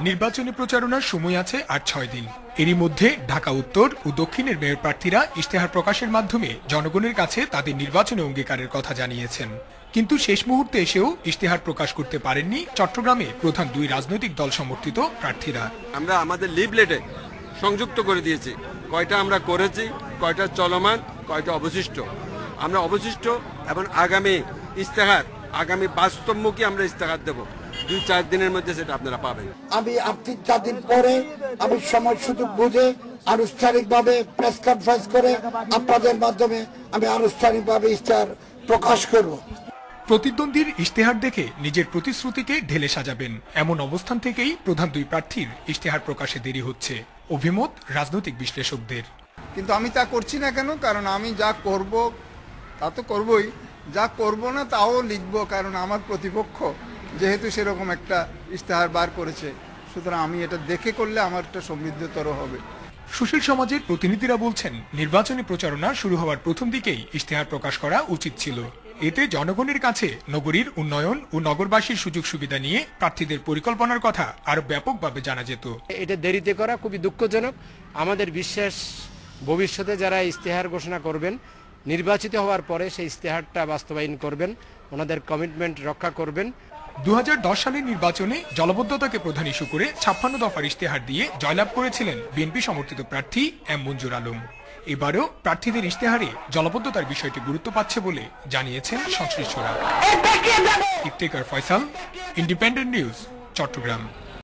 নির্বাচনী প্রচারণার সময় আছে আর ৬ দিন। এরই মধ্যে ঢাকা উত্তর ও দক্ষিণের মেয়র প্রার্থীরা ইশতেহার প্রকাশের মাধ্যমে জনগণের কাছে তাদের নির্বাচনী অঙ্গীকারের কথা জানিয়েছেন। কিন্তু শেষ মুহূর্তে এসেও ইশতেহার প্রকাশ করতে পারেননি চট্টগ্রামে প্রধান দুই রাজনৈতিক দল সমর্থিত প্রার্থীরা। আমরা আমাদের লিফলেটে সংযুক্ত করে দিয়েছি কয়টা আমরা করেছি, কয়টা চলমান, কয়টা অবশিষ্ট। আমরা অবশিষ্ট এবং আগামী ইশতেহার, আগামী বাস্তবমুখী আমরা ইশতেহার দেব। ২-৪ দিনের মধ্যে সেটা আপনারা পাবেন। আমি ৩-৪ দিন পরে আমি সময় সুযোগ বুঝে আনুষ্ঠানিকভাবে প্রেস কনফারেন্স করে আপনাদের মাধ্যমে আমি আনুষ্ঠানিকভাবে ইশতেহার প্রকাশ করব। প্রতিদ্বন্দ্বীর ইশতেহার দেখে নিজের প্রতিশ্রুতিকে ঢেলে সাজাবেন, এমন অবস্থান থেকেই প্রধান দুই প্রার্থীর ইশতেহার প্রকাশে দেরি হচ্ছে, অভিমত রাজনৈতিক বিশ্লেষকদের। কিন্তু আমি তা করছি না কেন? কারণ আমি যা করব তা তো করবই, যা করব না তাও লিখব, কারণ আমার প্রতিপক্ষ যেহেতু সেরকম একটা ইশতেহার বার করেছে, সুতরাং আমি এটা দেখে করলে আমার একটা সমৃদ্ধতর হবে। সুশীল সমাজের প্রতিনিধিরা বলছেন, নির্বাচনী প্রচারণা শুরু হওয়ার প্রথম দিকেই ইশতেহার প্রকাশ করা উচিত ছিল। এতে জনগণের কাছে নগরীর উন্নয়ন ও নগরবাসীর সুযোগ সুবিধা নিয়ে প্রার্থীদের পরিকল্পনার কথা আরো ব্যাপকভাবে জানা যেত। এটা দেরিতে করা খুবই দুঃখজনক। আমাদের বিশ্বাস, ভবিষ্যতে যারা ইশতেহার ঘোষণা করবেন, নির্বাচিত হওয়ার পরে সেই ইশতেহারটা বাস্তবায়ন করবেন, ওনাদের কমিটমেন্ট রক্ষা করবেন। ২০১০ সালের নির্বাচনে জলাবদ্ধতাকে প্রধান ইস্যু করে ৫৬ দফার ইশতেহার দিয়ে জয়লাভ করেছিলেন বিএনপি সমর্থিত প্রার্থী এম মঞ্জুর আলম। এবারও প্রার্থীদের ইশতেহারে জলাবদ্ধতার বিষয়টি গুরুত্ব পাচ্ছে বলে জানিয়েছেন সংশ্লিষ্টরা। Iftekhar Faisal, Independent News, Chittagong.